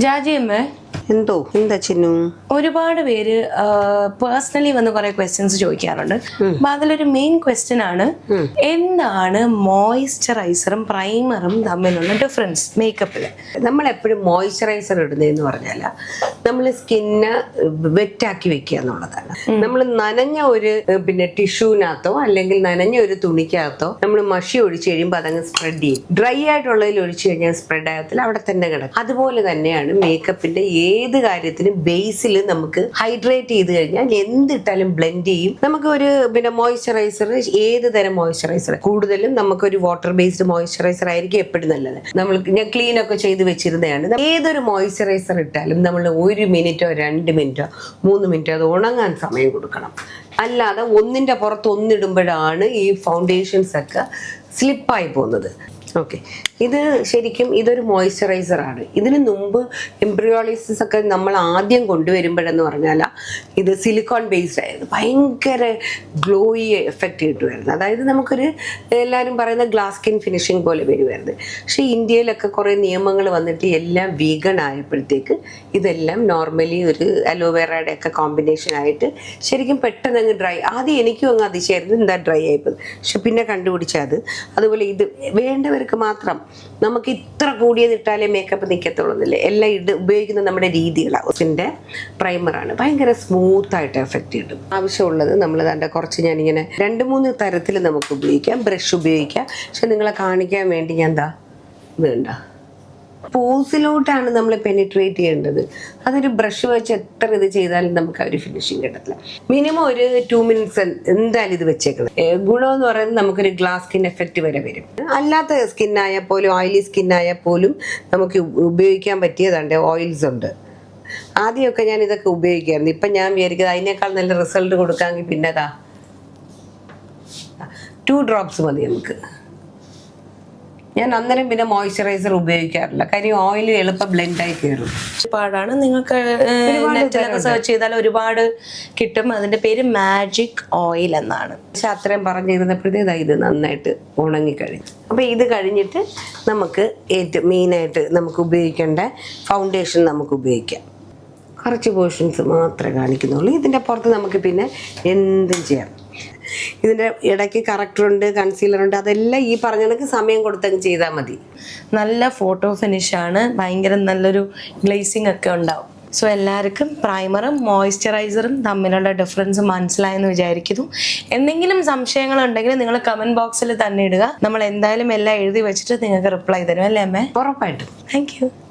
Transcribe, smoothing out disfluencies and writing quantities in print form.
ജാജിയമ്മേ, എന്താ ചിന്നു? ഒരുപാട് പേര് പേഴ്സണലി വന്ന് കുറെ ക്വസ്റ്റ്യൻസ് ചോദിക്കാറുണ്ട്. അപ്പൊ അതിലൊരു മെയിൻ ക്വസ്റ്റ്യൻ ആണ്, എന്താണ് മോയ്സ്ചറൈസറും പ്രൈമറും തമ്മിലുള്ള ഡിഫറൻസ് മേക്കപ്പില്? നമ്മൾ എപ്പോഴും മോയ്സ്ചറൈസർ ഇടുന്നതെന്ന് പറഞ്ഞാൽ നമ്മൾ സ്കിന്ന് വെറ്റാക്കി വെക്കുക എന്നുള്ളതാണ്. നമ്മൾ നനഞ്ഞ ഒരു ടിഷ്യൂവിനകത്തോ അല്ലെങ്കിൽ നനഞ്ഞ ഒരു തുണിക്കകത്തോ നമ്മൾ മഷി ഒഴിച്ച് കഴിയുമ്പോൾ അതങ്ങ് സ്പ്രെഡ് ചെയ്യും. ഡ്രൈ ആയിട്ടുള്ളതിൽ ഒഴിച്ചു കഴിഞ്ഞാൽ സ്പ്രെഡ് ആകത്തില്ല, അവിടെ തന്നെ കിടക്കും. അതുപോലെ തന്നെയാണ് മേക്കപ്പിന്റെ ഏത് കാര്യത്തിനും ബേസിൽ നമുക്ക് ഹൈഡ്രേറ്റ് ചെയ്ത് കഴിഞ്ഞാൽ എന്തിട്ടാലും ബ്ലെൻഡ് ചെയ്യും. നമുക്ക് ഒരു മോയ്സ്ചറൈസർ, ഏത് തരം മോയ്സ്ചറൈസർ, കൂടുതലും നമുക്കൊരു വാട്ടർ ബേസ്ഡ് മോയ്സ്ചറൈസർ ആയിരിക്കും എപ്പോഴും നല്ലത്. ഞാൻ ക്ലീൻ ഒക്കെ ചെയ്ത് വെച്ചിരുന്നതാണ്. ഏതൊരു മോയ്സ്ചറൈസർ ഇട്ടാലും നമ്മൾ 1 മിനിറ്റോ 2 മിനിറ്റോ 3 മിനിറ്റോ അത് ഉണങ്ങാൻ സമയം കൊടുക്കണം. അല്ലാതെ ഒന്നിന്റെ പുറത്ത് ഒന്നിടുമ്പോഴാണ് ഈ ഫൗണ്ടേഷൻസ് ഒക്കെ സ്ലിപ്പായി പോകുന്നത്. ഓക്കെ, ഇത് ശരിക്കും ഇതൊരു മോയ്സ്ചറൈസർ ആണ്. ഇതിന് മുമ്പ് എംബ്രിയോളിസിസ് ഒക്കെ നമ്മൾ ആദ്യം കൊണ്ടുവരുമ്പോഴെന്ന് പറഞ്ഞാൽ ഇത് സിലിക്കോൺ ബേസ്ഡ് ആയിരുന്നു. ഭയങ്കര ഗ്ലോയി എഫക്റ്റ് കിട്ടുമായിരുന്നു. അതായത് നമുക്കൊരു എല്ലാവരും പറയുന്ന ഗ്ലാസ് സ്കിൻ ഫിനിഷിങ് പോലെ വരുമായിരുന്നു. പക്ഷേ ഇന്ത്യയിലൊക്കെ കുറേ നിയമങ്ങൾ വന്നിട്ട് എല്ലാം വീഗൺ ആയപ്പോഴത്തേക്ക് ഇതെല്ലാം നോർമലി ഒരു അലോവേറയുടെ ഒക്കെ കോമ്പിനേഷൻ ആയിട്ട് ശരിക്കും പെട്ടെന്ന് അങ്ങ് ഡ്രൈ. ആദ്യം എനിക്കും അങ്ങ് അതിശയായിരുന്നു, എന്താ ഡ്രൈ ആയിപ്പോയി. പക്ഷെ പിന്നെ കണ്ടുപിടിച്ചത് അതുപോലെ ഇത് വേണ്ടവർക്ക് മാത്രം. നമുക്ക് ഇത്ര കൂടിയത് ഇട്ടാലേ മേക്കപ്പ് നിൽക്കത്തുള്ളൂന്നില്ല. എല്ലാം ഉപയോഗിക്കുന്ന നമ്മുടെ രീതികളാണ്. ഇതിൻ്റെ പ്രൈമറാണ്, ഭയങ്കര സ്മൂത്ത് ആയിട്ട് എഫക്റ്റ് കിട്ടും. ആവശ്യമുള്ളത് നമ്മൾ അതിൻ്റെ കുറച്ച് ഞാനിങ്ങനെ 2-3 തരത്തിൽ നമുക്ക് ഉപയോഗിക്കാം. ബ്രഷ് ഉപയോഗിക്കാം. പക്ഷെ നിങ്ങളെ കാണിക്കാൻ വേണ്ടി ഞാൻ ഇത് കണ്ട പോസിലോട്ടാണ് നമ്മൾ പെനിട്രേറ്റ് ചെയ്യേണ്ടത്. അതൊരു ബ്രഷ് വെച്ച് എത്ര ഇത് ചെയ്താലും നമുക്ക് ആ ഒരു ഫിനിഷിങ് കിട്ടത്തില്ല. മിനിമം ഒരു 2 മിനിറ്റ്സ് എന്തായാലും ഇത് വെച്ചേക്കണം. ഗുണമെന്ന് പറയുന്നത് നമുക്കൊരു ഗ്ലാസ് സ്കിൻ എഫക്റ്റ് വരെ വരും. അല്ലാത്ത സ്കിന്നായാൽ പോലും, ഓയിലി സ്കിന്നായാൽ പോലും നമുക്ക് ഉപയോഗിക്കാൻ പറ്റിയതുണ്ട്. ഓയിൽസ് ഉണ്ട്. ആദ്യമൊക്കെ ഞാൻ ഇതൊക്കെ ഉപയോഗിക്കായിരുന്നു. ഇപ്പം ഞാൻ വിചാരിക്കുന്നത് അതിനേക്കാൾ നല്ല റിസൾട്ട് കൊടുക്കാമെങ്കിൽ പിന്നെ 2 ഡ്രോപ്സ് മതി നമുക്ക്. ഞാൻ അന്നേരം പിന്നെ മോയ്സ്ചറൈസർ ഉപയോഗിക്കാറില്ല. കാര്യം ഓയിൽ എളുപ്പം ബ്ലെൻഡായി കയറും. ഒരുപാടാണ്, നിങ്ങൾക്ക് നെറ്റിലൊക്കെ സെർച്ച് ചെയ്താൽ ഒരുപാട് കിട്ടും. അതിന്റെ പേര് മാജിക് ഓയിൽ എന്നാണ്. പക്ഷെ അത്രയും പറഞ്ഞിരുന്നപ്പോഴത്തേക്ക് ഇത് നന്നായിട്ട് ഉണങ്ങിക്കഴിഞ്ഞു. അപ്പോൾ ഇത് കഴിഞ്ഞിട്ട് നമുക്ക് ഏറ്റവും മെയിനായിട്ട് നമുക്ക് ഉപയോഗിക്കേണ്ട ഫൗണ്ടേഷൻ നമുക്ക് ഉപയോഗിക്കാം. കുറച്ച് പോർഷൻസ് മാത്രമേ കാണിക്കുന്നുള്ളൂ. ഇതിൻ്റെ പുറത്ത് നമുക്ക് പിന്നെ എന്തും ചെയ്യാം. ഇതിൻ്റെ ഇടയ്ക്ക് കറക്റ്ററുണ്ട്, കൺസീലറുണ്ട്. അതെല്ലാം ഈ പറഞ്ഞ കണക്ക് സമയം കൊടുത്തങ്ങ് ചെയ്താൽ മതി. നല്ല ഫോട്ടോ ഫിനിഷാണ്, ഭയങ്കര നല്ലൊരു ഗ്ലേസിങ് ഒക്കെ ഉണ്ടാവും. സോ എല്ലാവർക്കും പ്രൈമറും മോയ്സ്ചറൈസറും തമ്മിലുള്ള ഡിഫറൻസ് മനസ്സിലായെന്ന് വിചാരിക്കുന്നു. എന്തെങ്കിലും സംശയങ്ങളുണ്ടെങ്കിൽ നിങ്ങൾ കമന്റ് ബോക്സിൽ തന്നെ ഇടുക. നമ്മൾ എന്തായാലും എല്ലാം എഴുതി വെച്ചിട്ട് നിങ്ങൾക്ക് റിപ്ലൈ തരും, അല്ലേ അമ്മേ? ഉറപ്പായിട്ടും. Thank you.